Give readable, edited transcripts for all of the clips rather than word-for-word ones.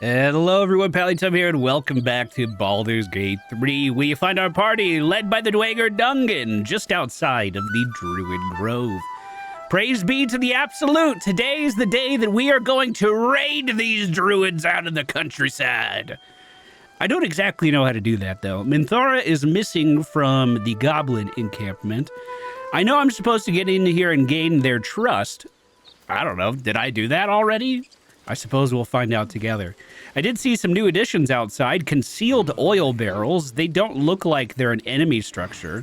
Hello everyone, Pallytime here, and welcome back to Baldur's Gate 3, where you find our party led by the Duergar Dungen, just outside of the Druid Grove. Praise be to the Absolute! Today is the day that we are going to raid these druids out of the countryside. I don't exactly know how to do that, though. Minthara is missing from the goblin encampment. I know I'm supposed to get in here and gain their trust. I don't know, did I do that already? I suppose we'll find out together. I did see some new additions outside. Concealed oil barrels. They don't look like they're an enemy structure.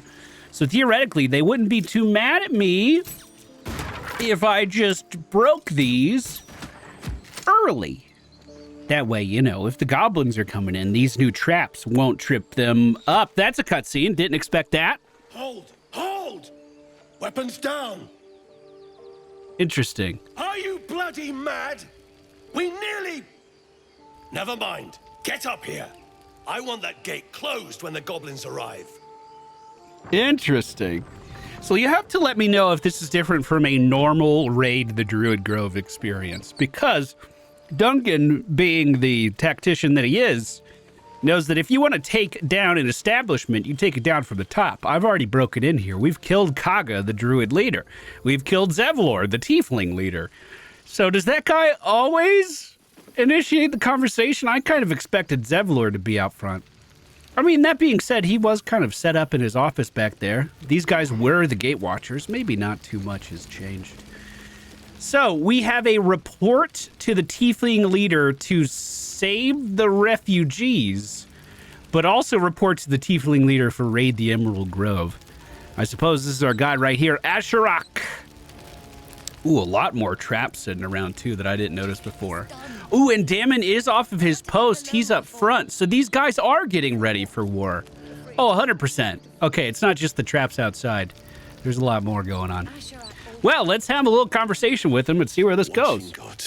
So theoretically, they wouldn't be too mad at me if I just broke these early. That way, you know, if the goblins are coming in, these new traps won't trip them up. That's a cutscene. Didn't expect that. Hold! Hold! Weapons down! Interesting. Are you bloody mad? We nearly... Never mind. Get up here. I want that gate closed when the goblins arrive. Interesting. So you have to let me know if this is different from a normal Raid the Druid Grove experience, because Dungen, being the tactician that he is, knows that if you want to take down an establishment, you take it down from the top. I've already broken in here. We've killed Kaga, the Druid leader. We've killed Zevlor, the Tiefling leader. So does that guy always initiate the conversation? I kind of expected Zevlor to be out front. I mean, that being said, he was kind of set up in his office back there. These guys were the gate watchers. Maybe not too much has changed. So we have a report to the Tiefling leader to save the refugees, but also report to the Tiefling leader for Raid the Emerald Grove. I suppose this is our guy right here, Asherak. Ooh, a lot more traps sitting around, too, that I didn't notice before. Ooh, and Damon is off of his post. He's up front. So these guys are getting ready for war. Oh, 100%. Okay, it's not just the traps outside. There's a lot more going on. Well, let's have a little conversation with him and see where this goes. God,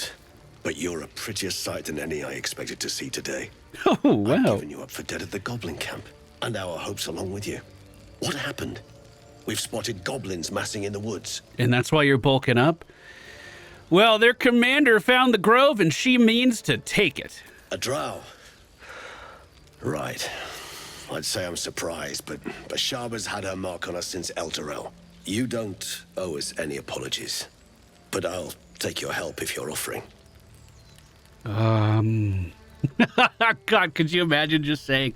but you're a prettier sight than any I expected to see today. Oh, wow. I've given you up for dead at the goblin camp, and our hopes along with you. What happened? We've spotted goblins massing in the woods. And that's why you're bulking up? Well, their commander found the grove, and she means to take it. A drow? Right. I'd say I'm surprised, but Bashaba's had her mark on us since Elturel. You don't owe us any apologies, but I'll take your help if you're offering. God, could you imagine just saying,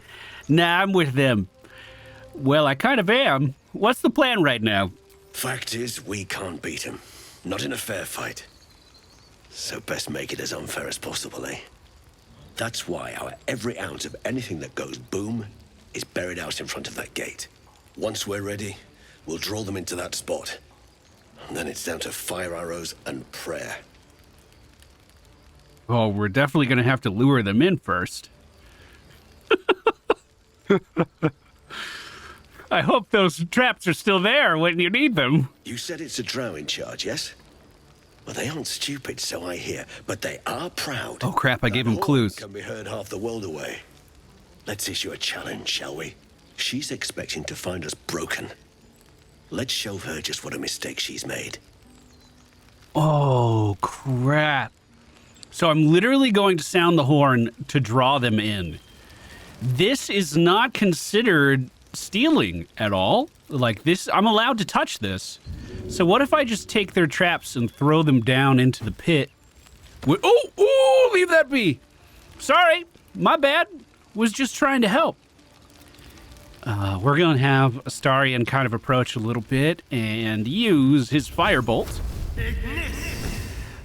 nah, I'm with them? Well, I kind of am. What's the plan right now? Fact is, we can't beat him. Not in a fair fight. So best make it as unfair as possible, eh? That's why our every ounce of anything that goes boom is buried out in front of that gate. Once we're ready, we'll draw them into that spot. And then it's down to fire arrows and prayer. Oh, we're definitely going to have to lure them in first. I hope those traps are still there when you need them. You said it's a drow in charge, yes? Well, they aren't stupid, so I hear, but they are proud. Oh, crap, I gave him That clues. horn can be heard half the world away. Let's issue a challenge, shall we? She's expecting to find us broken. Let's show her just what a mistake she's made. Oh, crap. So I'm literally going to sound the horn to draw them in. This is not considered stealing at all. Like this, I'm allowed to touch this. So what if I just take their traps and throw them down into the pit? Oh, leave that be. Sorry, my bad. Was just trying to help. We're going to have Astarion kind of approach a little bit and use his firebolt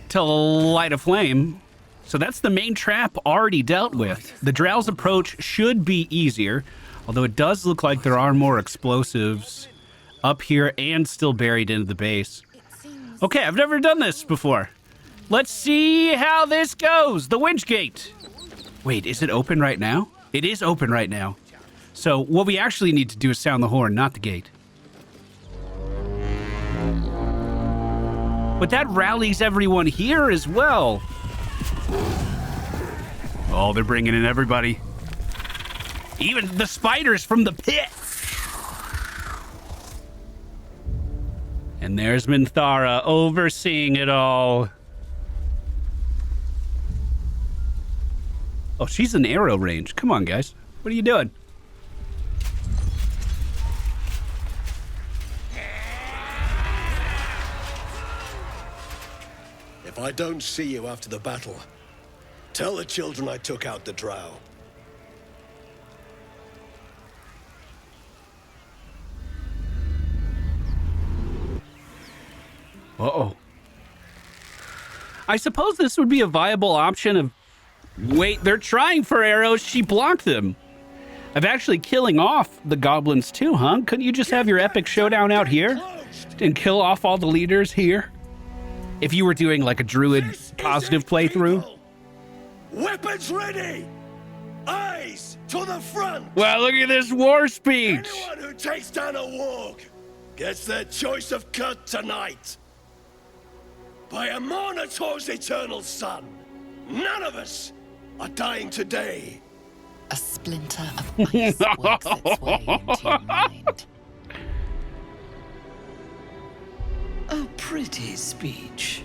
to light a flame. So that's the main trap already dealt with. The Drow's approach should be easier, although it does look like there are more explosives up here and still buried into the base. Okay, I've never done this before. Let's see how this goes. The winch gate. Wait, is it open right now? It is open right now. So what we actually need to do is sound the horn, not the gate. But that rallies everyone here as well. Oh, they're bringing in everybody. Even the spiders from the pit. And there's Minthara overseeing it all. Oh, she's in arrow range. Come on, guys. What are you doing? If I don't see you after the battle, tell the children I took out the drow. Uh-oh. I suppose this would be a viable option of... Wait, they're trying for arrows. She blocked them. Of actually killing off the goblins too, huh? Couldn't you just have your epic showdown out here and kill off all the leaders here? If you were doing like a druid positive playthrough. Weapons ready! Eyes to the front! Wow, look at this war speech! Anyone who takes down a warg gets their choice of cut tonight. By Amornator's eternal sun, none of us are dying today. A splinter of ice works its way into your mind. A pretty speech.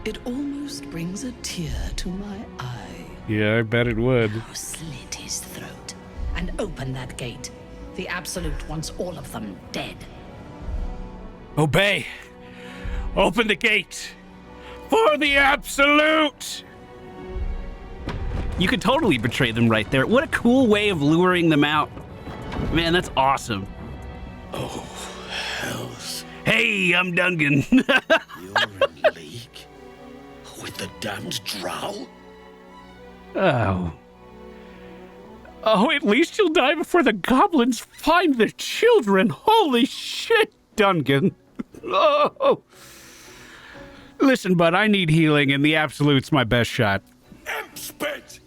It almost brings a tear to my eye. Yeah, I bet it would. Now slit his throat and open that gate. The Absolute wants all of them dead. Obey. Open the gate. For the Absolute! You could totally betray them right there. What a cool way of luring them out. Man, that's awesome. Oh, hells. Hey, I'm Dungen. You're in league? With the damned drow? Oh. Oh, at least you'll die before the goblins find the children. Holy shit, Dungen. Oh. Listen, bud, I need healing, and the Absolute's my best shot. Imp spit!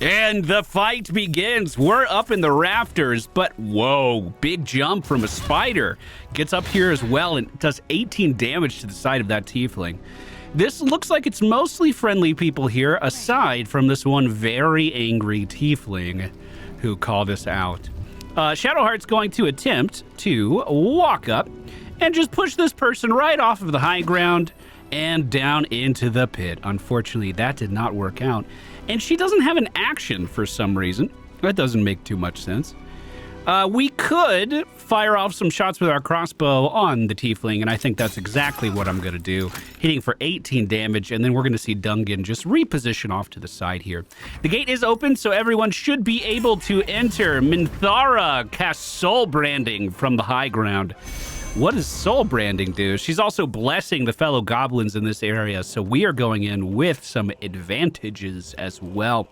And the fight begins. We're up in the rafters, but whoa, big jump from a spider. Gets up here as well and does 18 damage to the side of that tiefling. This looks like it's mostly friendly people here, aside from this one very angry tiefling who called us out. Shadowheart's going to attempt to walk up and just push this person right off of the high ground and down into the pit. Unfortunately, that did not work out. And she doesn't have an action for some reason. That doesn't make too much sense. We could fire off some shots with our crossbow on the tiefling, and I think that's exactly what I'm going to do. Hitting for 18 damage, and then we're going to see Dungen just reposition off to the side here. The gate is open, so everyone should be able to enter. Minthara casts soul branding from the high ground. What does soul branding do? She's also blessing the fellow goblins in this area, so we are going in with some advantages as well.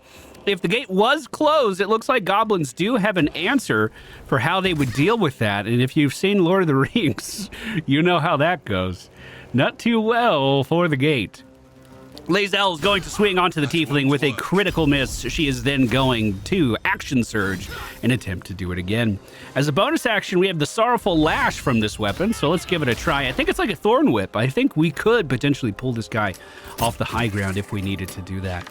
If the gate was closed, it looks like goblins do have an answer for how they would deal with that. And if you've seen Lord of the Rings, you know how that goes. Not too well for the gate. Lae'zel is going to swing onto the tiefling with a critical miss. She is then going to action surge and attempt to do it again. As a bonus action, we have the Sorrowful Lash from this weapon, so let's give it a try. I think it's like a Thorn Whip. I think we could potentially pull this guy off the high ground if we needed to do that.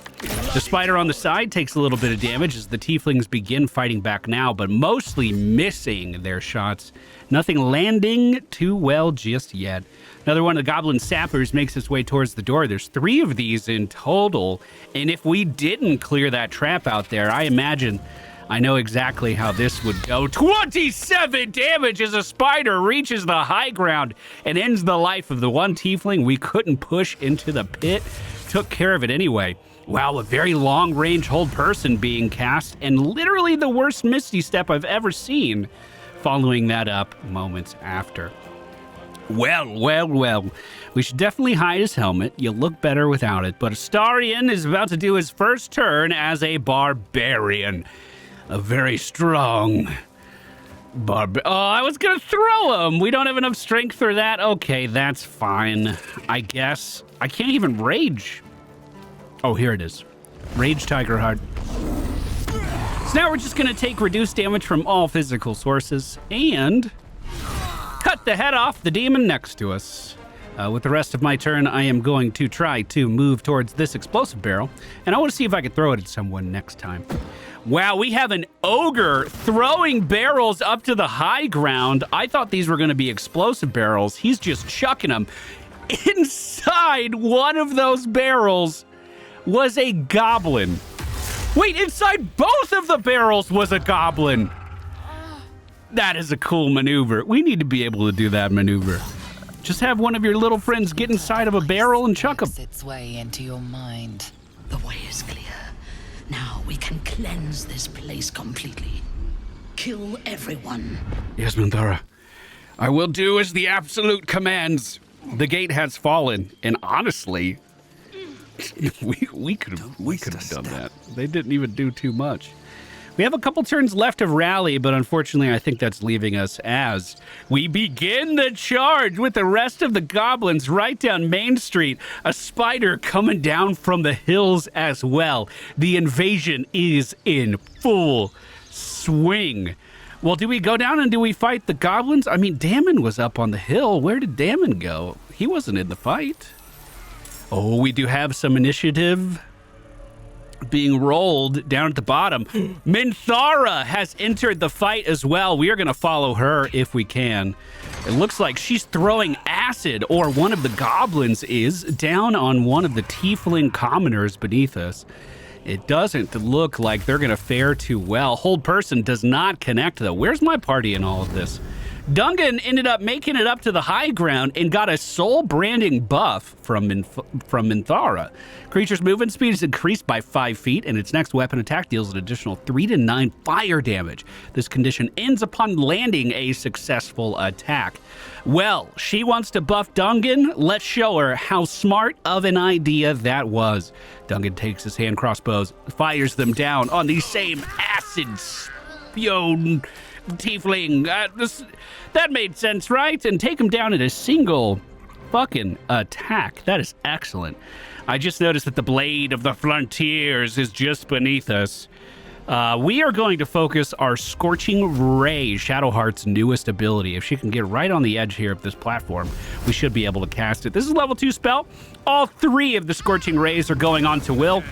The spider on the side takes a little bit of damage as the tieflings begin fighting back now, but mostly missing their shots. Nothing landing too well just yet. Another one of the goblin sappers makes its way towards the door. There's 3 of these in total, and if we didn't clear that trap out there, I imagine I know exactly how this would go. 27 damage as a spider reaches the high ground and ends the life of the one tiefling we couldn't push into the pit. Took care of it anyway. Wow, a very long-range hold person being cast, and literally the worst Misty Step I've ever seen, following that up moments after. Well. We should definitely hide his helmet. You'll look better without it. But Astarion is about to do his first turn as a barbarian. A very strong oh, I was going to throw him. We don't have enough strength for that. Okay, that's fine. I guess. I can't even rage. Oh, here it is. Rage Tiger Heart. So now we're just going to take reduced damage from all physical sources and cut the head off the demon next to us. With the rest of my turn, I am going to try to move towards this explosive barrel, and I want to see if I can throw it at someone next time. Wow, we have an ogre throwing barrels up to the high ground. I thought these were going to be explosive barrels. He's just chucking them. Inside one of those barrels, was a goblin. Wait, inside both of the barrels was a goblin. That is a cool maneuver. We need to be able to do that maneuver. Just have one of your little friends get inside of a barrel and chuck them. Its way into your mind. The way is clear. Now we can cleanse this place completely. Kill everyone. Yes, Minthara. I will do as the absolute commands. The gate has fallen, and honestly, we could have done that. They didn't even do too much. We have a couple turns left of rally, but unfortunately, I think that's leaving us as we begin the charge with the rest of the goblins right down Main Street. A spider coming down from the hills as well. The invasion is in full swing. Well, do we go down and do we fight the goblins? I mean, Damon was up on the hill. Where did Damon go? He wasn't in the fight. Oh, we do have some initiative being rolled down at the bottom. Minthara has entered the fight as well. We are going to follow her if we can. It looks like she's throwing acid, or one of the goblins is, down on one of the tiefling commoners beneath us. It doesn't look like they're going to fare too well. Hold person does not connect, though. Where's my party in all of this? Dungen ended up making it up to the high ground and got a soul branding buff from Minthara. Creature's movement speed is increased by 5 feet, and its next weapon attack deals an additional 3 to 9 fire damage. This condition ends upon landing a successful attack. Well, she wants to buff Dungen. Let's show her how smart of an idea that was. Dungen takes his hand crossbows, fires them down on the same acid spewed tiefling. That made sense, right? And take him down in a single fucking attack. That is excellent. I just noticed that the Blade of the Frontiers is just beneath us. We are going to focus our Scorching Ray, Shadowheart's newest ability. If she can get right on the edge here of this platform, we should be able to cast it. This is a level 2 spell. All 3 of the Scorching Rays are going on to Will.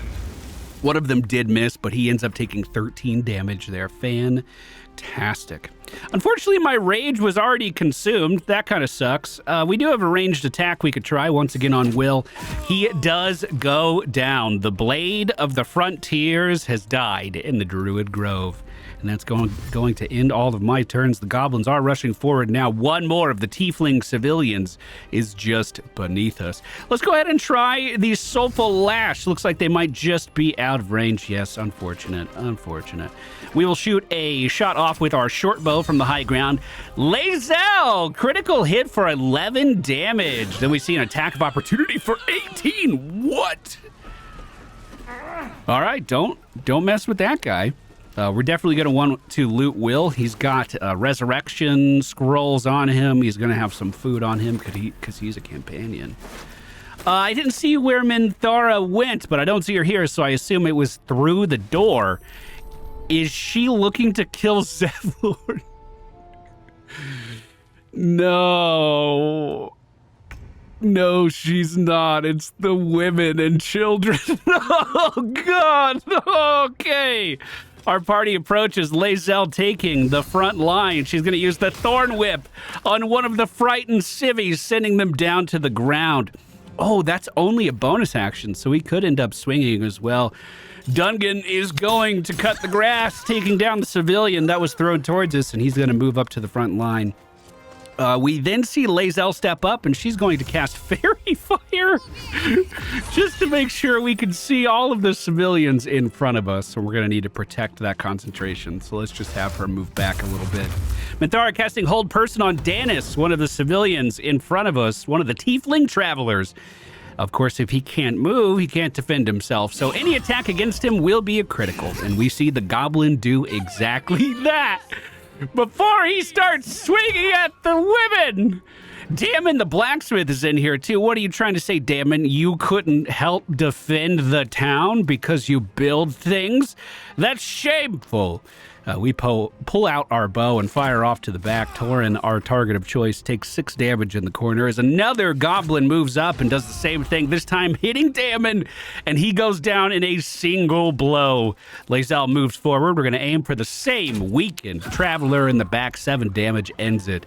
One of them did miss, but he ends up taking 13 damage there. Fantastic. Unfortunately, my rage was already consumed. That kind of sucks. We do have a ranged attack we could try once again on Will. He does go down. The Blade of the Frontiers has died in the Druid Grove. And that's going to end all of my turns. The goblins are rushing forward now. One more of the tiefling civilians is just beneath us. Let's go ahead and try the Soulful Lash. Looks like they might just be out of range. Yes, unfortunate. We will shoot a shot off with our short bow from the high ground. Lazel, critical hit for 11 damage. Then we see an attack of opportunity for 18. What? All right, don't mess with that guy. We're definitely going to want to loot Will. He's got resurrection scrolls on him. He's going to have some food on him because he's a companion. I didn't see where Minthara went, but I don't see her here, so I assume it was through the door. Is she looking to kill Zevlord? No, she's not. It's the women and children. Oh, God. Okay. Our party approaches, Lazel taking the front line. She's going to use the Thorn Whip on one of the frightened civvies, sending them down to the ground. Oh, that's only a bonus action, so we could end up swinging as well. Dungen is going to cut the grass, taking down the civilian that was thrown towards us, and he's going to move up to the front line. We then see Lazel step up, and she's going to cast Fairy Fire just to make sure we can see all of the civilians in front of us. So we're going to need to protect that concentration. So let's just have her move back a little bit. Minthara casting Hold Person on Danis, one of the civilians in front of us, one of the Tiefling Travelers. Of course, if he can't move, he can't defend himself. So any attack against him will be a critical. And we see the goblin do exactly that. Before he starts swinging at the women. Damon the blacksmith is in here too. What are you trying to say, Damon? You couldn't help defend the town because you build things? That's shameful. We pull out our bow and fire off to the back. Torin, our target of choice, takes 6 damage in the corner as another goblin moves up and does the same thing, this time hitting Damon, and he goes down in a single blow. Lae'zel moves forward. We're going to aim for the same weakened traveler in the back. 7 damage ends it.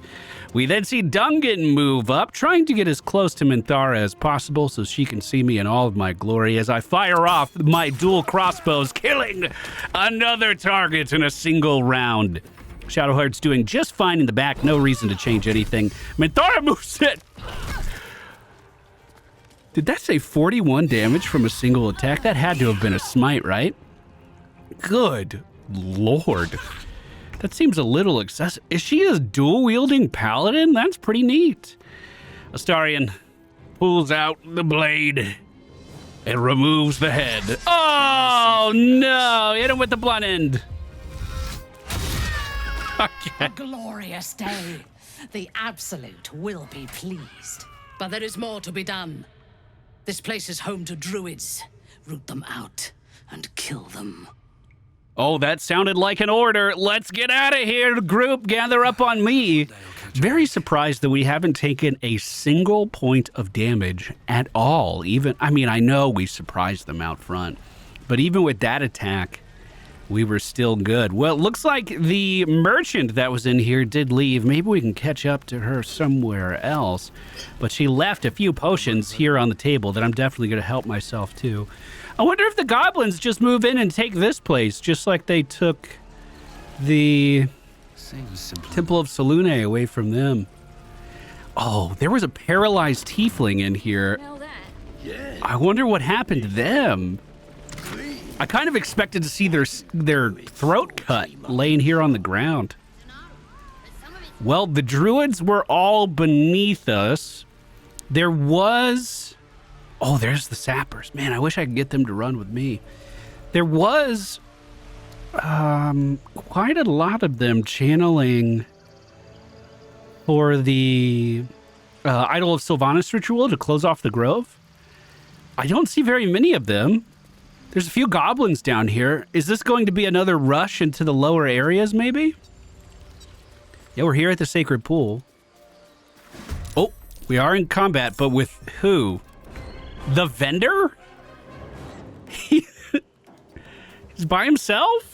We then see Dungen move up, trying to get as close to Minthara as possible so she can see me in all of my glory as I fire off my dual crossbows, killing another target in a single round. Shadowheart's doing just fine in the back, no reason to change anything. Minthara moves it. Did that say 41 damage from a single attack? That had to have been a smite, right? Good Lord. That seems a little excessive. Is she a dual-wielding paladin? That's pretty neat. Astarion pulls out the blade and removes the head. Oh, no. Hit him with the blunt end. Okay. A glorious day. The Absolute will be pleased. But there is more to be done. This place is home to druids. Root them out and kill them. Oh, that sounded like an order. Let's get out of here, group. Gather up on me. Very surprised that we haven't taken a single point of damage at all. I know we surprised them out front, but even with that attack, we were still good. Well, it looks like the merchant that was in here did leave. Maybe we can catch up to her somewhere else. But she left a few potions here on the table that I'm definitely going to help myself to. I wonder if the goblins just move in and take this place, just like they took the Temple of Selune away from them. Oh, there was a paralyzed tiefling in here. I wonder what happened to them. I kind of expected to see their throat cut laying here on the ground. Well, the druids were all beneath us. There was... Oh, there's the sappers. Man, I wish I could get them to run with me. There was quite a lot of them channeling for the Idol of Sylvanas ritual to close off the grove. I don't see very many of them. There's a few goblins down here. Is this going to be another rush into the lower areas, maybe? Yeah, we're here at the Sacred Pool. Oh, we are in combat, but with who? The vendor? He's by himself?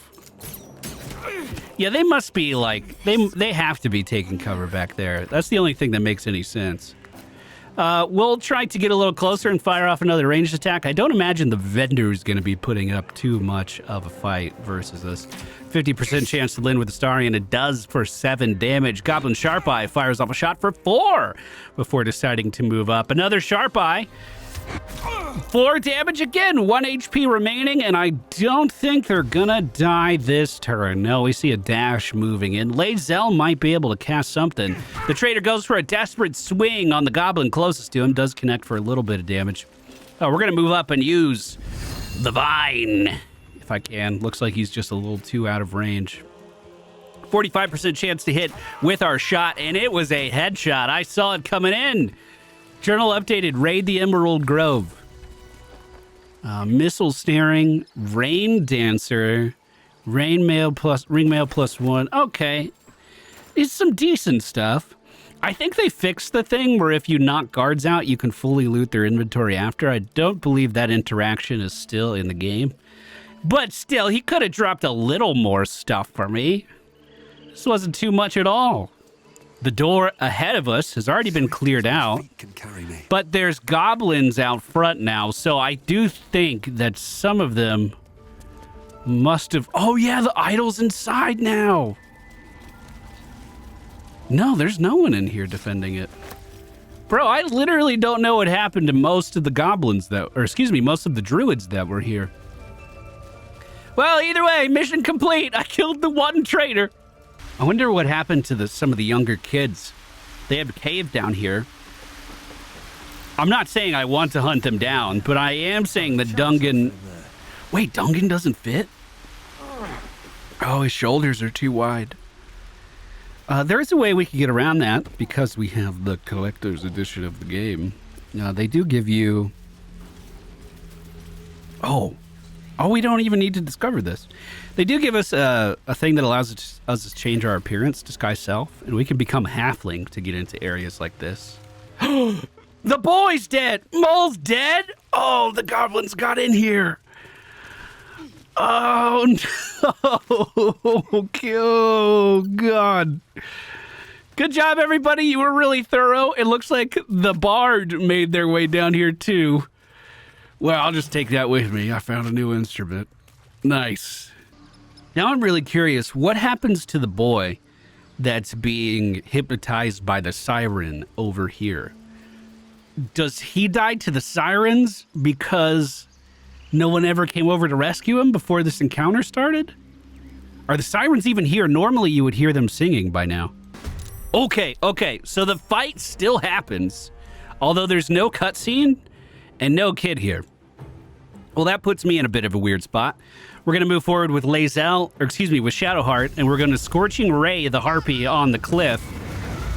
Yeah, they must be like, they have to be taking cover back there. That's the only thing that makes any sense. We'll try to get a little closer and fire off another ranged attack. I don't imagine the vendor's going to be putting up too much of a fight versus us. 50% chance to land with Astarion. It does for 7 damage. Goblin Sharp Eye fires off a shot for 4 before deciding to move up. Another Sharp Eye. 4 damage again, 1 HP remaining, and I don't think they're gonna die this turn. No, we see a dash moving in. Lae'zel might be able to cast something. The trader goes for a desperate swing on the goblin closest to him, does connect for a little bit of damage. Oh, we're gonna move up and use the vine, if I can. Looks like he's just a little too out of range. 45% chance to hit with our shot, and it was a headshot. I saw it coming in. Journal updated, raid the Emerald Grove. Missile snaring, rain dancer, ring mail plus 1. Okay, it's some decent stuff. I think they fixed the thing where if you knock guards out, you can fully loot their inventory after. I don't believe that interaction is still in the game. But still, he could have dropped a little more stuff for me. This wasn't too much at all. The door ahead of us has already been cleared out, but there's goblins out front now, so I do think that some of them must have... Oh yeah, the idol's inside now. No, there's no one in here defending it. Bro, I literally don't know what happened to most of the goblins most of the druids that were here. Well, either way, mission complete. I killed the one traitor. I wonder what happened to some of the younger kids. They have a cave down here. I'm not saying I want to hunt them down, but I am saying that Dungen... Wait, Dungen doesn't fit? Oh, his shoulders are too wide. There is a way we can get around that because we have the collector's edition of the game. They do give you... Oh, Oh, we don't even need to discover this. They do give us a thing that allows us to change our appearance, disguise self, and we can become halfling to get into areas like this. The boy's dead! Mole's dead! Oh, the goblins got in here! Oh, no! Oh, God. Good job, everybody. You were really thorough. It looks like the Bard made their way down here, too. Well, I'll just take that with me. I found a new instrument. Nice. Now I'm really curious, what happens to the boy that's being hypnotized by the siren over here? Does he die to the sirens because no one ever came over to rescue him before this encounter started? Are the sirens even here? Normally you would hear them singing by now. Okay, so the fight still happens, although there's no cutscene and no kid here. Well, that puts me in a bit of a weird spot. We're going to move forward with with Shadowheart, and we're going to Scorching Ray the Harpy on the cliff,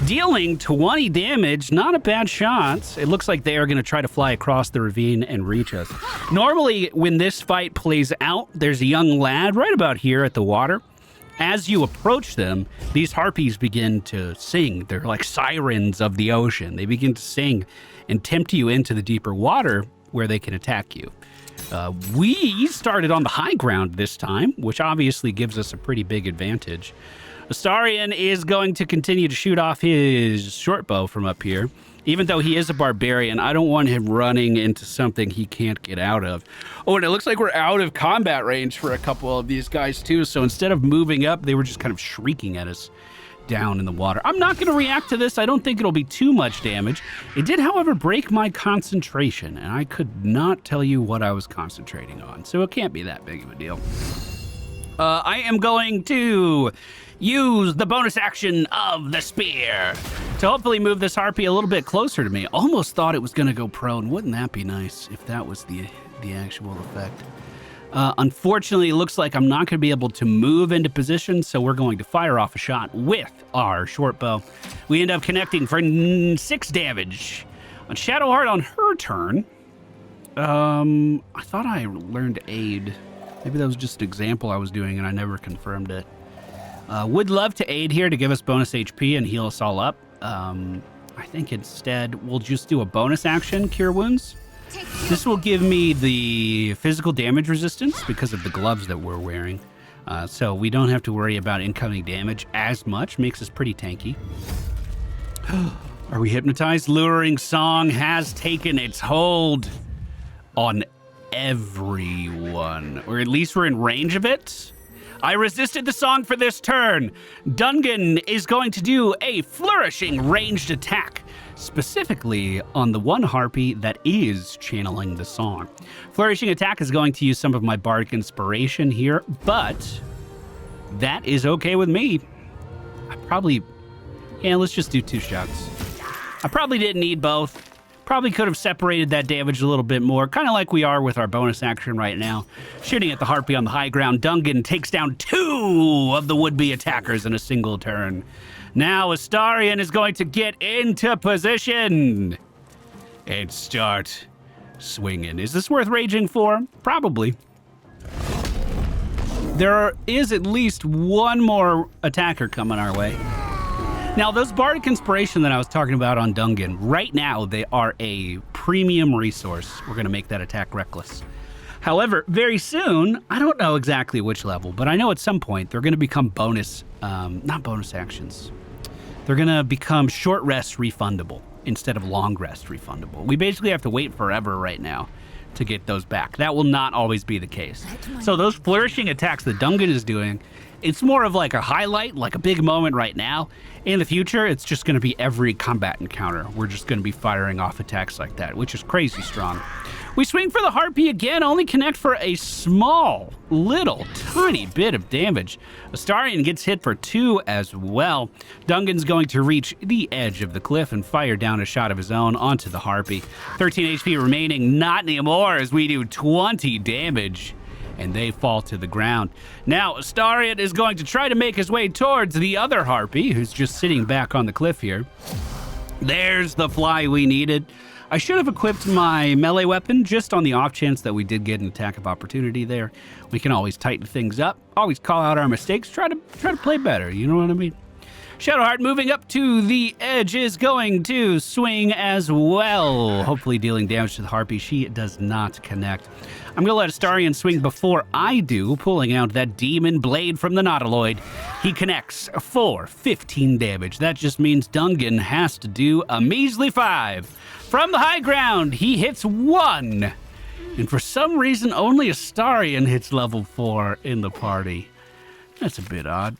dealing 20 damage. Not a bad shot. It looks like they are going to try to fly across the ravine and reach us. Normally, when this fight plays out, there's a young lad right about here at the water. As you approach them, these harpies begin to sing. They're like sirens of the ocean. They begin to sing and tempt you into the deeper water where they can attack you. We started on the high ground this time, which obviously gives us a pretty big advantage. Astarion is going to continue to shoot off his short bow from up here. Even though he is a barbarian, I don't want him running into something he can't get out of. Oh, and it looks like we're out of combat range for a couple of these guys too, so instead of moving up, they were just kind of shrieking at us down in the water. I'm not going to react to this. I don't think it'll be too much damage. It did, however, break my concentration, and I could not tell you what I was concentrating on, so it can't be that big of a deal. I am going to use the bonus action of the spear to hopefully move this harpy a little bit closer to me. Almost thought it was going to go prone. Wouldn't that be nice if that was the actual effect? Unfortunately, it looks like I'm not going to be able to move into position, so we're going to fire off a shot with our short bow. We end up connecting for 6 damage. On Shadowheart on her turn, I thought I learned to aid. Maybe that was just an example I was doing and I never confirmed it. Would love to aid here to give us bonus HP and heal us all up. I think instead we'll just do a bonus action, Cure Wounds. This will give me the physical damage resistance because of the gloves that we're wearing. So we don't have to worry about incoming damage as much. Makes us pretty tanky. Are we hypnotized? Luring Song has taken its hold on everyone. Or at least we're in range of it. I resisted the song for this turn. Dungen is going to do a flourishing ranged attack, specifically on the one harpy that is channeling the song. Flourishing attack is going to use some of my bardic inspiration here, but that is okay with me. Let's just do 2 shots. I probably didn't need both. Probably could have separated that damage a little bit more, kind of like we are with our bonus action right now. Shooting at the harpy on the high ground, Dungen takes down 2 of the would-be attackers in a single turn. Now Astarion is going to get into position and start swinging. Is this worth raging for? Probably. There is at least one more attacker coming our way. Now, those bardic inspiration that I was talking about on Dungen, right now they are a premium resource. We're going to make that attack reckless. However, very soon, I don't know exactly which level, but I know at some point they're going to become not bonus actions. They're going to become short rest refundable instead of long rest refundable. We basically have to wait forever right now to get those back. That will not always be the case. So those flourishing attacks that Dungen is doing, it's more of like a highlight, like a big moment right now. In the future, it's just going to be every combat encounter. We're just going to be firing off attacks like that, which is crazy strong. We swing for the harpy again, only connect for a small, little, tiny bit of damage. Astarion gets hit for 2 as well. Dungan's going to reach the edge of the cliff and fire down a shot of his own onto the harpy. 13 HP remaining, not anymore, as we do 20 damage. And they fall to the ground. Now, Astarion is going to try to make his way towards the other harpy, who's just sitting back on the cliff here. There's the fly we needed. I should have equipped my melee weapon just on the off chance that we did get an attack of opportunity there. We can always tighten things up, always call out our mistakes, try to play better, you know what I mean? Shadowheart moving up to the edge is going to swing as well, hopefully dealing damage to the harpy. She does not connect. I'm going to let Astarion swing before I do, pulling out that demon blade from the Nautiloid. He connects for 15 damage. That just means Dungen has to do a measly 5. From the high ground, he hits 1. And for some reason, only Astarion hits level 4 in the party. That's a bit odd.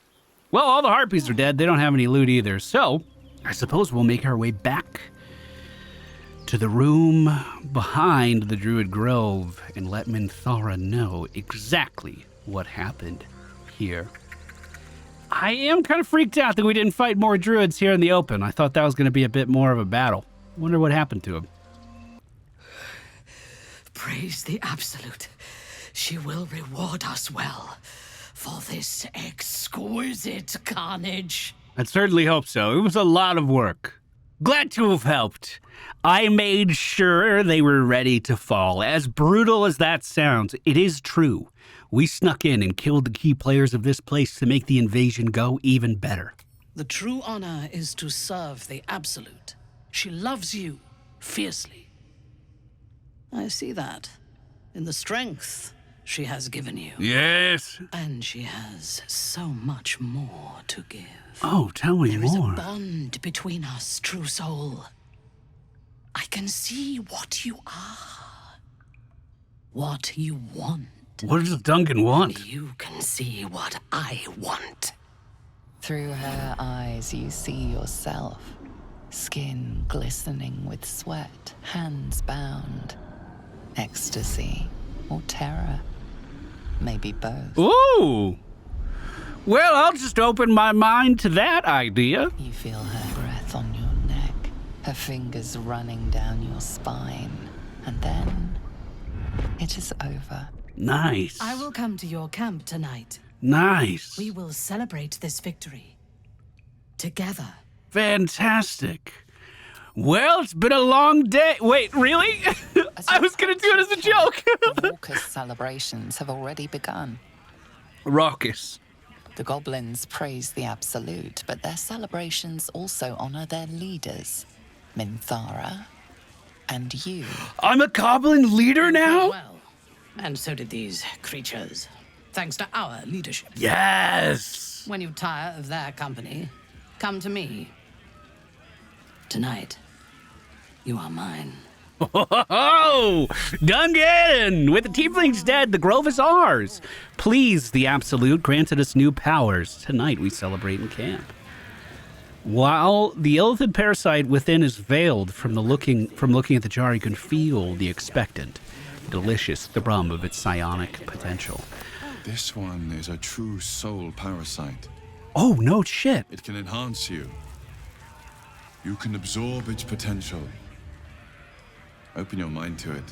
Well, all the harpies are dead. They don't have any loot either. So, I suppose we'll make our way back to the room behind the Druid Grove and let Minthara know exactly what happened here. I am kind of freaked out that we didn't fight more druids here in the open. I thought that was going to be a bit more of a battle. Wonder what happened to him. Praise the Absolute. She will reward us well for this exquisite carnage. I'd certainly hope so. It was a lot of work. Glad to have helped. I made sure they were ready to fall. As brutal as that sounds, it is true. We snuck in and killed the key players of this place to make the invasion go even better. The true honor is to serve the Absolute. She loves you fiercely. I see that in the strength she has given you. Yes. And she has so much more to give. Oh, tell me There more. is a bond between us, true soul. I can see what you are. What you want. What does Dungen want? And you can see what I want. Through her eyes, you see yourself. Skin glistening with sweat, hands bound. Ecstasy or terror. Maybe both. Ooh. Well, I'll just open my mind to that idea. You feel her breath on your neck, her fingers running down your spine. And then it is over. Nice. I will come to your camp tonight. Nice. We will celebrate this victory. Together. Fantastic. Well, it's been a long day. Wait, really? I was going to do it as a joke. Raucous celebrations have already begun. Raucous. The goblins praise the Absolute, but their celebrations also honor their leaders, Minthara and you. I'm a goblin leader now? Well, and so did these creatures, thanks to our leadership. Yes. When you tire of their company, come to me. Tonight, you are mine. Oh, Dungen! With the tieflings dead, the grove is ours. Please, the Absolute granted us new powers. Tonight we celebrate in camp. While the illithid parasite within is veiled from looking at the jar, you can feel the expectant, delicious thrum of its psionic potential. This one is a true soul parasite. Oh, no shit. It can enhance you. You can absorb its potential. Open your mind to it.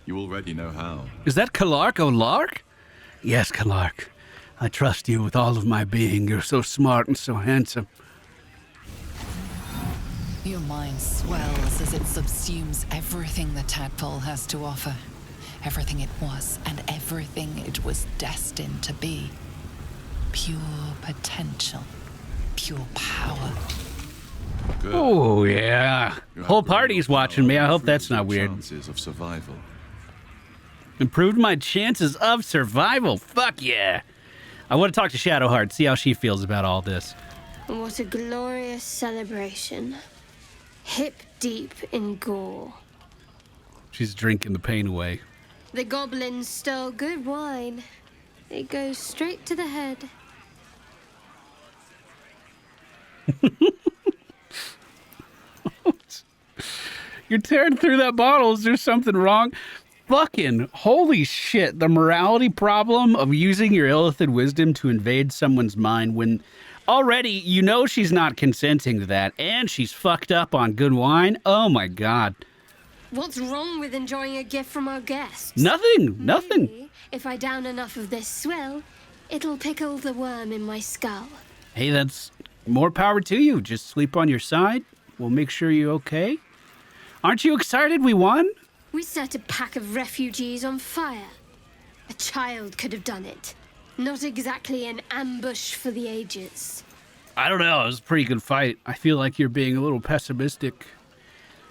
You already know how. Is that Kalark O'Lark? Yes, Kalark. I trust you with all of my being. You're so smart and so handsome. Your mind swells as it subsumes everything the tadpole has to offer. Everything it was and everything it was destined to be. Pure potential. Pure power. Good. Oh, yeah. You have Whole grown party's your watching me. I power hope that's and not improved your weird. Chances of survival. Improved my chances of survival. Fuck yeah. I want to talk to Shadowheart, see how she feels about all this. What a glorious celebration. Hip deep in gore. She's drinking the pain away. The goblins stole good wine. It goes straight to the head. You're tearing through that bottle. Is there something wrong? Fucking holy shit. The morality problem of using your illithid wisdom to invade someone's mind when already you know she's not consenting to that and she's fucked up on good wine. Oh my God. What's wrong with enjoying a gift from our guests? Nothing. Maybe, if I down enough of this swill, it'll pickle the worm in my skull. Hey, that's more power to you. Just sleep on your side. We'll make sure you're okay. Aren't you excited we won? We set a pack of refugees on fire. A child could have done it. Not exactly an ambush for the ages. I don't know. It was a pretty good fight. I feel like you're being a little pessimistic.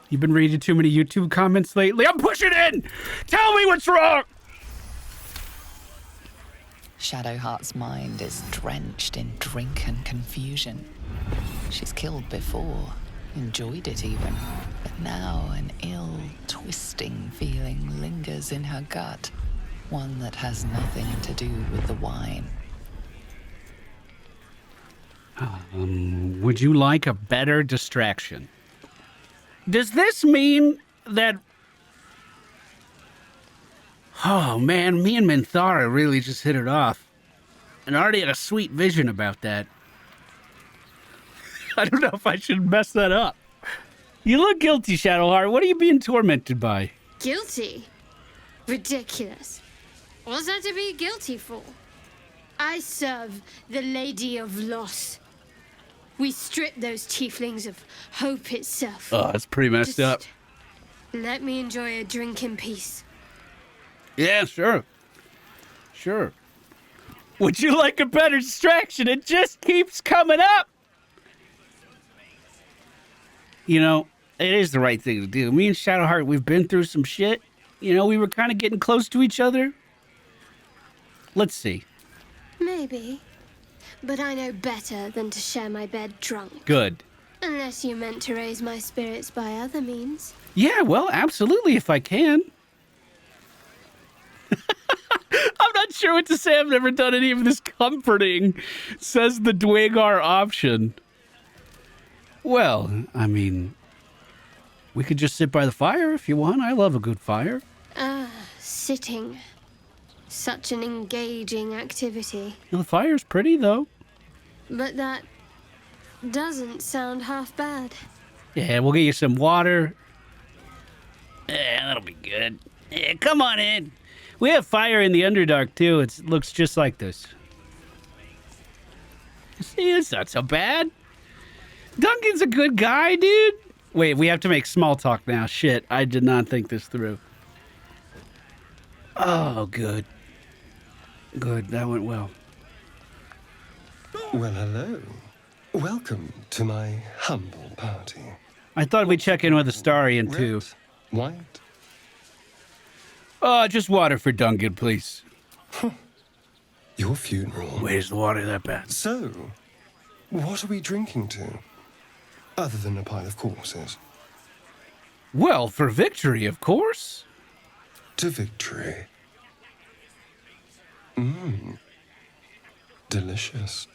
You've been reading too many YouTube comments lately. I'm pushing in! Tell me what's wrong! Shadowheart's mind is drenched in drink and confusion. She's killed before, enjoyed it even, but now an ill, twisting feeling lingers in her gut, one that has nothing to do with the wine. Would you like a better distraction? Does this mean that... Oh, man, me and Minthara really just hit it off. And I already had a sweet vision about that. I don't know if I should mess that up. You look guilty, Shadowheart. What are you being tormented by? Guilty? Ridiculous. What's that to be guilty for? I serve the Lady of Loss. We strip those tieflings of hope itself. Oh, that's pretty messed up. Let me enjoy a drink in peace. Yeah, sure. Sure. Would you like a better distraction? It just keeps coming up. You know, it is the right thing to do. Me and Shadowheart, we've been through some shit. You know, we were kind of getting close to each other. Let's see. Maybe. But I know better than to share my bed drunk. Good. Unless you meant to raise my spirits by other means. Yeah, well, absolutely, if I can. I'm not sure what to say. I've never done any of this comforting, says the Duergar option. Well, I mean, we could just sit by the fire if you want. I love a good fire. Sitting. Such an engaging activity. Well, the fire's pretty, though. But that doesn't sound half bad. Yeah, we'll get you some water. Yeah, that'll be good. Yeah, come on in. We have fire in the Underdark, too. It looks just like this. See, it's not so bad. Duncan's a good guy, dude. Wait, we have to make small talk now. Shit, I did not think this through. Oh, good. Good, that went well. Well, hello. Welcome to my humble party. I thought we'd check in with Astarion, too. Red, white? Oh, just water for Duncan, please. Your funeral. Wait, is the water that bad? So, what are we drinking to? Other than a pile of corpses. Well, for victory, of course. To victory. Delicious.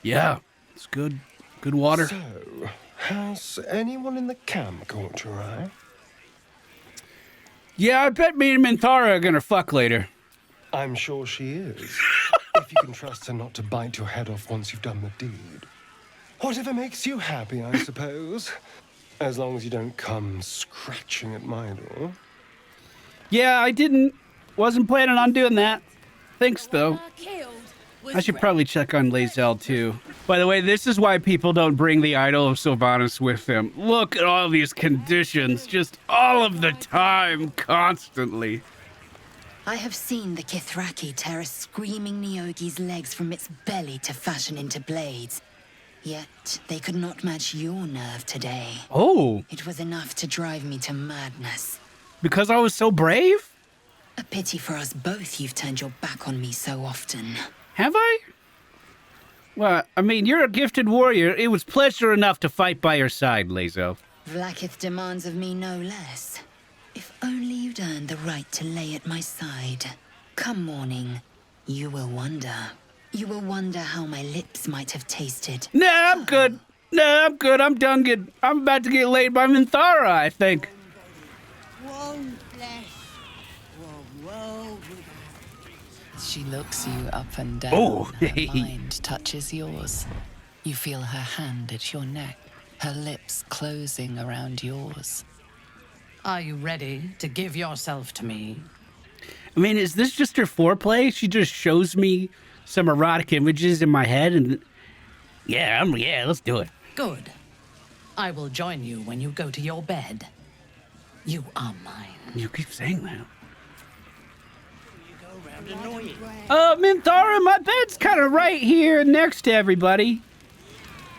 Yeah, it's good. Good water. So, has anyone in the camp caught your eye? Yeah, I bet me and Minthara are gonna fuck later. I'm sure she is. If you can trust her not to bite your head off once you've done the deed. Whatever makes you happy, I suppose. As long as you don't come scratching at my door. Yeah, wasn't planning on doing that. Thanks, though. I should probably check on Lae'zel, too. By the way, this is why people don't bring the Idol of Sylvanas with them. Look at all these conditions, just all of the time, constantly. I have seen the Kithraki tear a screaming Neogi's legs from its belly to fashion into blades. Yet they could not match your nerve today. Oh. It was enough to drive me to madness. Because I was so brave? A pity for us both you've turned your back on me so often. Have I? Well, I mean, you're a gifted warrior. It was pleasure enough to fight by your side, Lae'zel. Vlaakith demands of me no less. If only you'd earned the right to lay at my side. Come morning, you will wonder. You will wonder how my lips might have tasted. Nah, I'm good. Nah, I'm good. I'm Dungen. I'm about to get laid by Minthara, I think. She looks you up and down. Oh, her mind touches yours. You feel her hand at your neck, her lips closing around yours. Are you ready to give yourself to me? I mean, is this just her foreplay? She just shows me some erotic images in my head and... Yeah, let's do it. Good. I will join you when you go to your bed. You are mine. You keep saying that. Minthara, my bed's kind of right here next to everybody.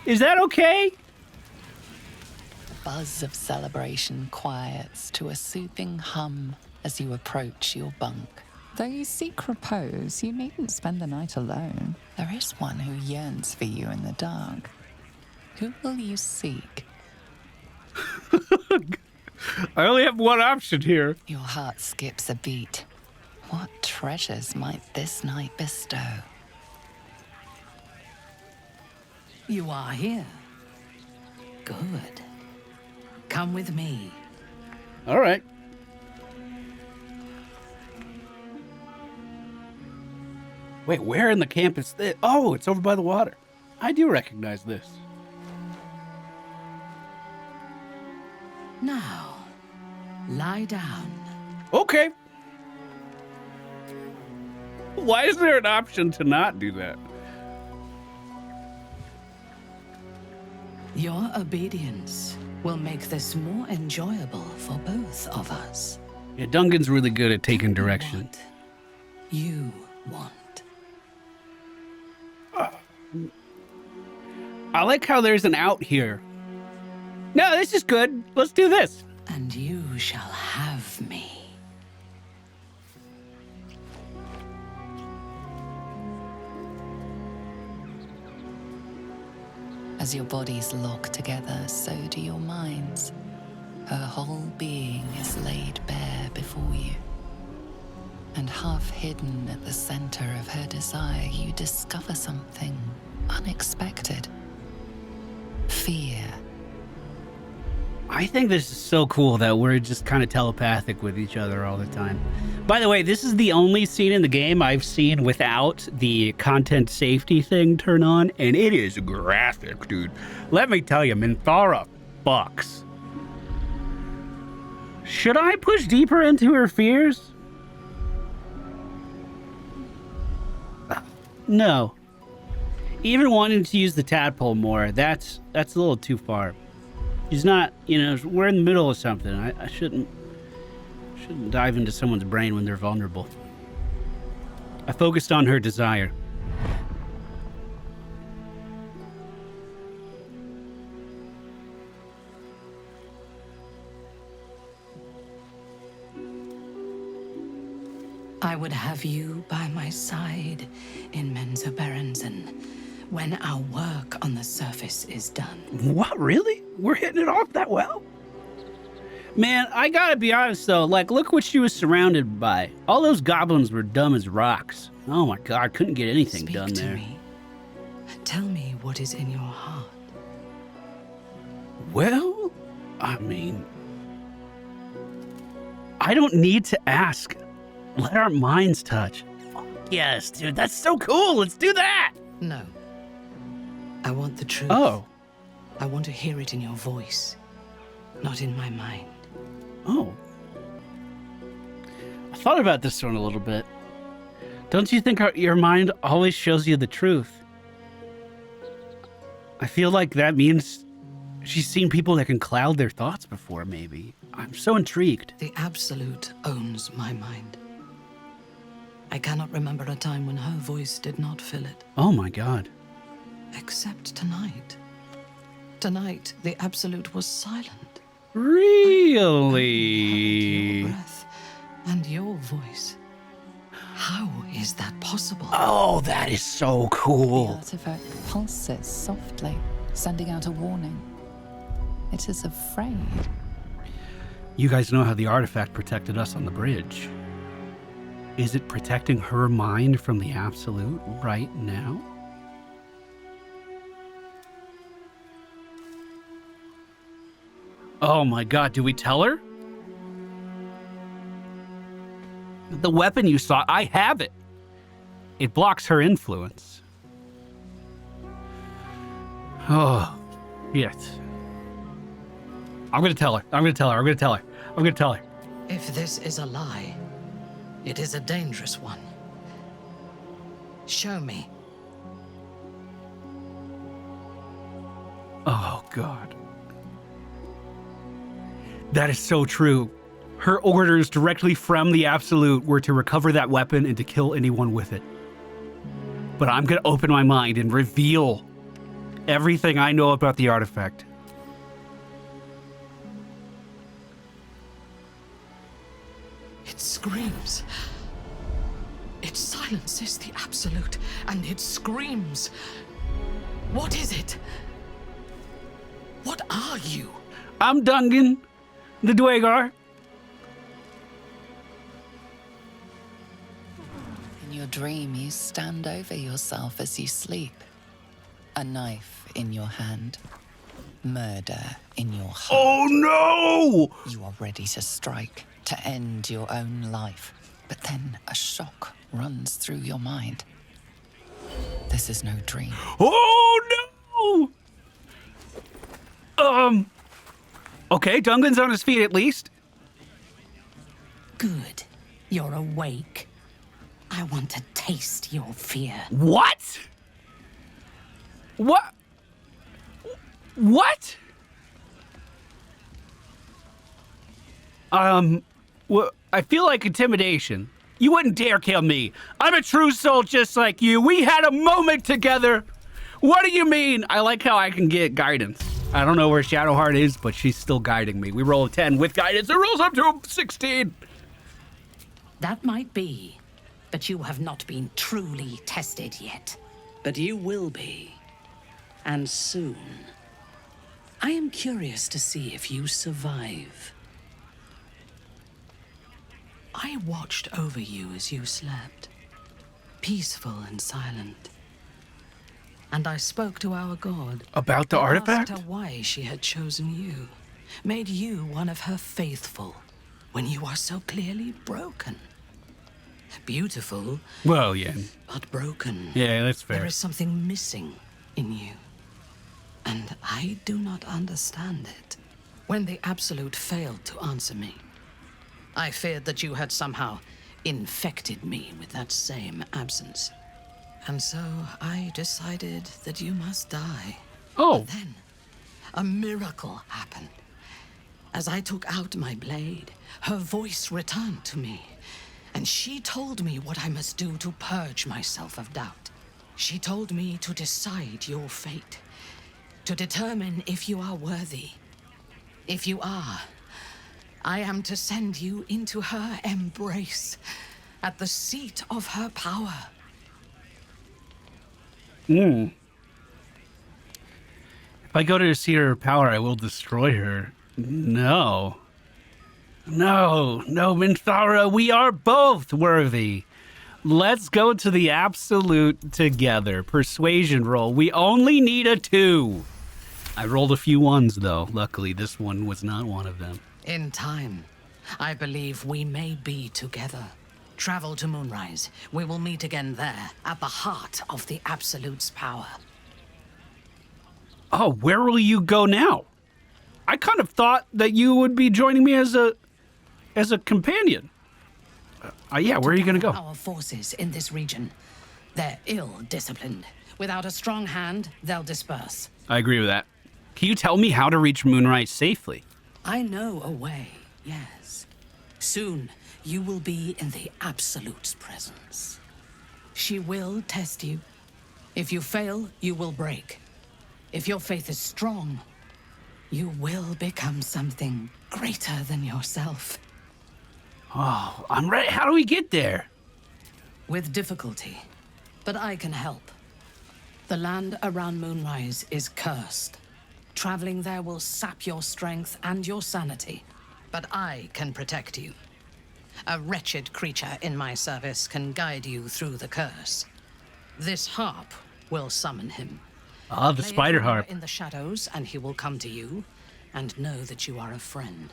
Is that okay? The buzz of celebration quiets to a soothing hum as you approach your bunk. Though you seek repose, you needn't spend the night alone. There is one who yearns for you in the dark. Who will you seek? I only have one option here. Your heart skips a beat. What treasures might this night bestow? You are here. Good. Come with me. All right. Wait, where in the camp is this? Oh, it's over by the water. I do recognize this. Now, lie down. Okay. Why is there an option to not do that? Your obedience will make this more enjoyable for both of us. Yeah, Dungan's really good at taking direction. What you want. I like how there's an out here. No, this is good. Let's do this. And you shall have me. As your bodies lock together, so do your minds. Her whole being is laid bare before you. And half hidden at the center of her desire, you discover something unexpected. Fear. I think this is so cool that we're just kind of telepathic with each other all the time. By the way, this is the only scene in the game I've seen without the content safety thing turned on, and it is graphic, dude. Let me tell you, Minthara fucks. Should I push deeper into her fears? No. Even wanting to use the tadpole more, that's a little too far. He's not, we're in the middle of something. I shouldn't dive into someone's brain when they're vulnerable. I focused on her desire. I would have you by my side in Mensa Berensen when our work on the surface is done. What, really? We're hitting it off that well? Man, I gotta be honest though, look what she was surrounded by. All those goblins were dumb as rocks. Oh my god, couldn't get anything Speak done to there. me. Tell me what is in your heart. Well, I mean, I don't need to ask. Let our minds touch. Fuck yes, dude, that's so cool. Let's do that. No. I want the truth. Oh. I want to hear it in your voice, not in my mind. Oh. I thought about this one a little bit. Don't you think your mind always shows you the truth? I feel like that means she's seen people that can cloud their thoughts before, maybe. I'm so intrigued. The Absolute owns my mind. I cannot remember a time when her voice did not fill it. Oh my god. Except tonight. Tonight, the Absolute was silent. Really? Your breath and your voice. How is that possible? Oh, that is so The cool. artifact pulses softly, sending out a warning. It is afraid. You guys know how the artifact protected us on the bridge. Is it protecting her mind from the Absolute right now? Oh my god, do we tell her? The weapon you saw, I have it. It blocks her influence. Oh, shit. I'm gonna tell her. I'm gonna tell her. I'm gonna tell her. I'm gonna tell her. If this is a lie, it is a dangerous one. Show me. Oh, God. That is so true. Her orders directly from the Absolute were to recover that weapon and to kill anyone with it. But I'm going to open my mind and reveal everything I know about the artifact. It screams. It silences the Absolute, and it screams. What is it? What are you? I'm Dungen, the Duergar. In your dream, you stand over yourself as you sleep. A knife in your hand. Murder in your heart. Oh no! You are ready to strike, to end your own life. But then a shock runs through your mind. This is no dream. Oh no! Okay, Dungan's on his feet at least. Good. You're awake. I want to taste your fear. What? What? What? Well, I feel like intimidation. You wouldn't dare kill me. I'm a true soul just like you. We had a moment together. What do you mean? I like how I can get guidance. I don't know where Shadowheart is, but she's still guiding me. We roll a 10 with guidance. It rolls up to a 16. That might be, but you have not been truly tested yet. But you will be. And soon. I am curious to see if you survive. I watched over you as you slept, peaceful and silent. And I spoke to our god. About the artifact? Asked her why she had chosen you, made you one of her faithful, when you are so clearly broken. Beautiful. Well, yeah. But broken. Yeah, that's fair. There is something missing in you. And I do not understand it. When the Absolute failed to answer me, I feared that you had somehow infected me with that same absence. And so I decided that you must die. Oh. But then, a miracle happened. As I took out my blade, her voice returned to me. And she told me what I must do to purge myself of doubt. She told me to decide your fate. To determine if you are worthy. If you are, I am to send you into her embrace, at the seat of her power. If I go to the seat of her power, I will destroy her. No, Minthara, we are both worthy. Let's go to the Absolute together. Persuasion roll. We only need a 2. I rolled a few 1s, though. Luckily, this one was not one of them. In time, I believe we may be together. Travel to Moonrise. We will meet again there, at the heart of the Absolute's power. Oh, where will you go now? I kind of thought that you would be joining me as a companion. Yeah, where are you going to go? Our forces in this region. They're ill-disciplined. Without a strong hand, they'll disperse. I agree with that. Can you tell me how to reach Moonrise safely? I know a way, yes. Soon, you will be in the Absolute's presence. She will test you. If you fail, you will break. If your faith is strong, you will become something greater than yourself. Oh, I'm ready. How do we get there? With difficulty, but I can help. The land around Moonrise is cursed. Traveling there will sap your strength and your sanity, but I can protect you. A wretched creature in my service can guide you through the curse. This harp will summon him. Ah, the Play it spider longer harp. in the shadows, and he will come to you, and know that you are a friend.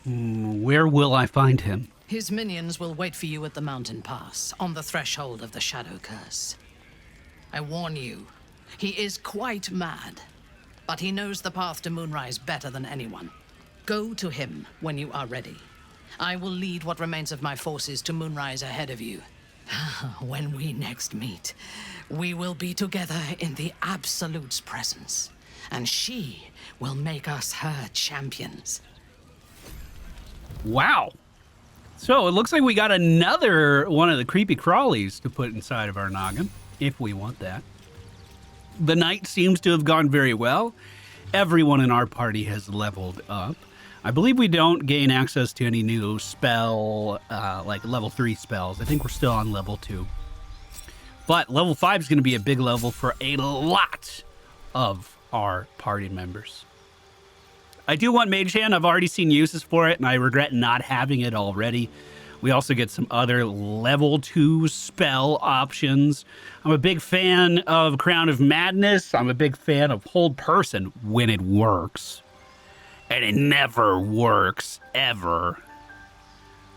Where will I find him? His minions will wait for you at the mountain pass, on the threshold of the Shadow Curse. I warn you, he is quite mad, but he knows the path to Moonrise better than anyone. Go to him when you are ready. I will lead what remains of my forces to Moonrise ahead of you. When we next meet, we will be together in the Absolute's presence, and she will make us her champions. Wow. So it looks like we got another one of the creepy crawlies to put inside of our noggin, if we want that. The night seems to have gone very well. Everyone in our party has leveled up. I believe we don't gain access to any new spell, like level 3 spells. I think we're still on level 2. But level 5 is going to be a big level for a lot of our party members. I do want Mage Hand. I've already seen uses for it, and I regret not having it already. We also get some other level 2 spell options. I'm a big fan of Crown of Madness. I'm a big fan of Hold Person when it works. And it never works, ever.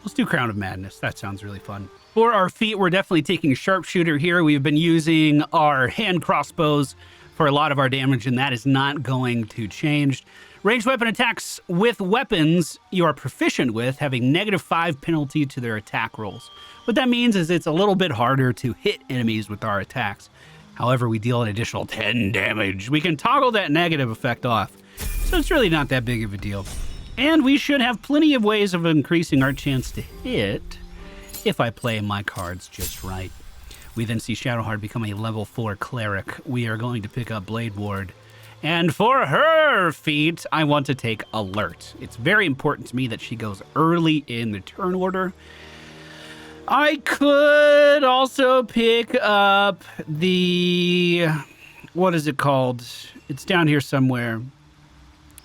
Let's do Crown of Madness. That sounds really fun. For our feet, we're definitely taking Sharpshooter here. We've been using our hand crossbows for a lot of our damage, and that is not going to change. Ranged weapon attacks with weapons you are proficient with, having -5 penalty to their attack rolls. What that means is it's a little bit harder to hit enemies with our attacks. However, we deal an additional 10 damage. We can toggle that negative effect off, so it's really not that big of a deal. And we should have plenty of ways of increasing our chance to hit if I play my cards just right. We then see Shadowheart become a level 4 cleric. We are going to pick up Blade Ward. And for her feat, I want to take Alert. It's very important to me that she goes early in the turn order. I could also pick up the... what is it called? It's down here somewhere.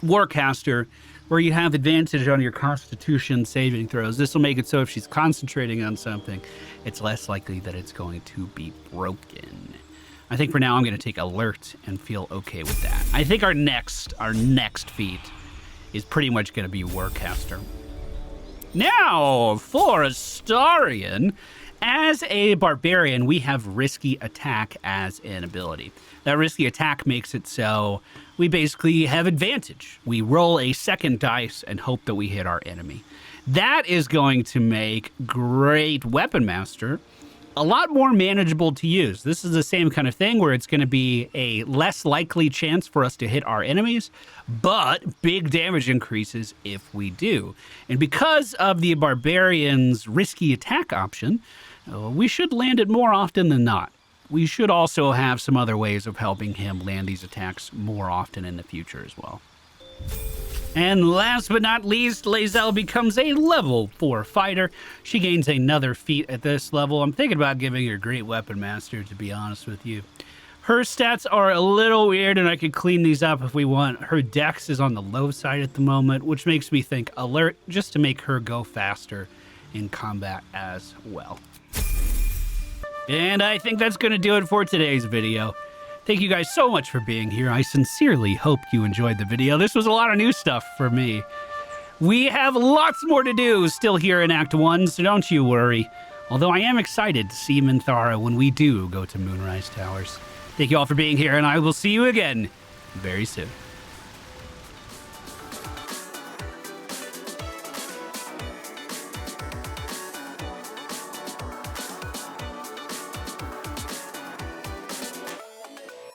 Warcaster, where you have advantage on your Constitution saving throws. This will make it so if she's concentrating on something, it's less likely that it's going to be broken. I think for now I'm going to take Alert and feel okay with that. I think our next feat is pretty much going to be Warcaster. Now, for Astarion, as a barbarian, we have Risky Attack as an ability. That Risky Attack makes it so we basically have advantage. We roll a second dice and hope that we hit our enemy. That is going to make Great Weapon Master a lot more manageable to use. This is the same kind of thing where it's going to be a less likely chance for us to hit our enemies, but big damage increases if we do. And because of the Barbarian's Risky Attack option, we should land it more often than not. We should also have some other ways of helping him land these attacks more often in the future as well. And last but not least, Lae'zel becomes a level 4 fighter. She gains another feat at this level. I'm thinking about giving her Great Weapon Master, to be honest with you. Her stats are a little weird, and I could clean these up if we want. Her dex is on the low side at the moment, which makes me think Alert, just to make her go faster in combat as well. And I think that's going to do it for today's video. Thank you guys so much for being here. I sincerely hope you enjoyed the video. This was a lot of new stuff for me. We have lots more to do still here in Act 1, so don't you worry. Although I am excited to see Minthara when we do go to Moonrise Towers. Thank you all for being here, and I will see you again very soon.